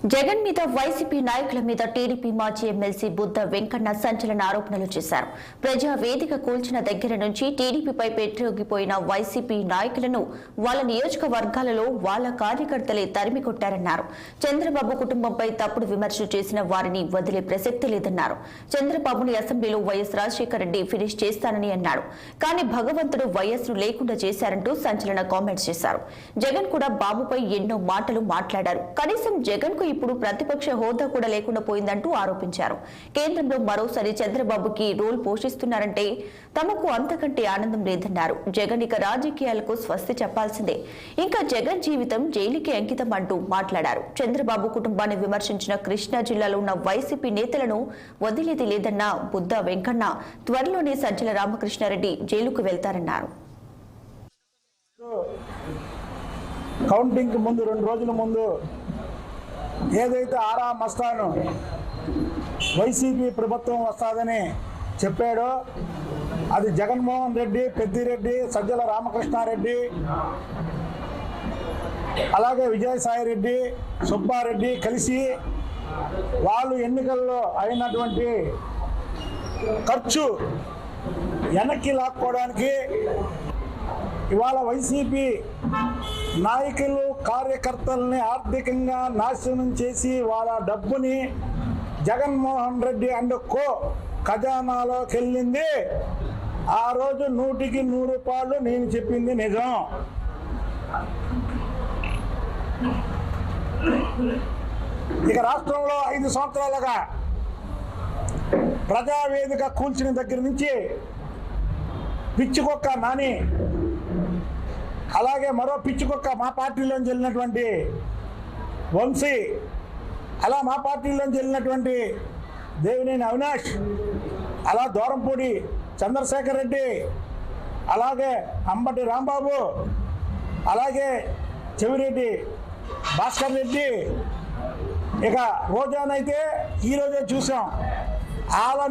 జగన్ మీద వైసీపీ నాయకుల మీద టీడీపీ మాజీ ఎమ్మెల్సీ బుద్ధ వెంకన్న సంచలన ఆరోపణలు చేశారు. ప్రజా వేదిక కూల్చిన దగ్గర నుంచి టీడీపీపై పెట్టిపోయిన వైసీపీ నాయకులను వాళ్ళ నియోజకవర్గాలలో వాళ్ళ కార్యకర్తలే తరిమి కొట్టారన్నారు. చంద్రబాబు కుటుంబంపై తప్పుడు విమర్శలు చేసిన వారిని వదిలే ప్రసక్తి లేదన్నారు. చంద్రబాబుని అసెంబ్లీలో వైఎస్ రాజశేఖర రెడ్డి ఫినిష్ చేస్తానని అన్నాడు. కానీ భగవంతుడు వైఎస్ ను లేకుండా చేశారంటూ సంచలన కామెంట్స్ చేశారు. జగన్ కూడా బాబుపై ఎన్నో మాటలు మాట్లాడారు. కనీసం జగన్ కు ఇప్పుడు ప్రతిపక్ష హోదా కూడా లేకుండా పోయిందంటూ ఆరోపించారు. కేంద్రంలో మరోసారి చంద్రబాబుకి రోల్ పోషిస్తున్నారంటే తమకు అంతకంటే ఆనందం లేదన్నారు. జగన్ ఇక రాజకీయాలకు స్వస్తి చెప్పాల్సిందే, ఇంకా జగన్ జీవితం జైలుకి అంకితం అంటూ మాట్లాడారు. చంద్రబాబు కుటుంబాన్ని విమర్శించిన కృష్ణా జిల్లాలో ఉన్న వైసీపీ నేతలను వదిలేది లేదన్న బుద్ధ వెంకన్న త్వరలోనే సజ్జల రామకృష్ణారెడ్డి జైలుకు వెళ్తారన్నారు. కౌంటింగ్ ముందు 2 రోజుల ముందు ఏదైతే ఆరా మస్తాను వైసీపీ ప్రభుత్వం వస్తుందని చెప్పాడో అది జగన్మోహన్ రెడ్డి, పెద్దిరెడ్డి, సజ్జల రామకృష్ణారెడ్డి, అలాగే విజయసాయిరెడ్డి, సుబ్బారెడ్డి కలిసి వాళ్ళు ఎన్నికల్లో అయినటువంటి ఖర్చు వెనక్కి లాక్కోవడానికి ఇవాళ వైసీపీ నాయకులు కార్యకర్తల్ని ఆర్థికంగా నాశనం చేసి వాళ్ళ డబ్బుని జగన్మోహన్ రెడ్డి అండ్ కో ఖజానాలోకి వెళ్ళింది. ఆ రోజు 100కి 100 రూపాయలు నేను చెప్పింది నిజం. ఇక రాష్ట్రంలో 5 సంవత్సరాలుగా ప్రజావేదిక కూల్చిన దగ్గర నుంచి పిచ్చికొక్క నాని, అలాగే మరో పిచ్చికొక్క మా పార్టీలోంచి వెళ్ళినటువంటి వంశీ, అలా మా పార్టీలోంచి వెళ్ళినటువంటి దేవినేని అవినాష్, అలా దూరంపూడి చంద్రశేఖర్ రెడ్డి, అలాగే అంబటి రాంబాబు, అలాగే చెవిరెడ్డి భాస్కర్ రెడ్డి, ఇక రోజానైతే ఈరోజే చూసాం. ఆల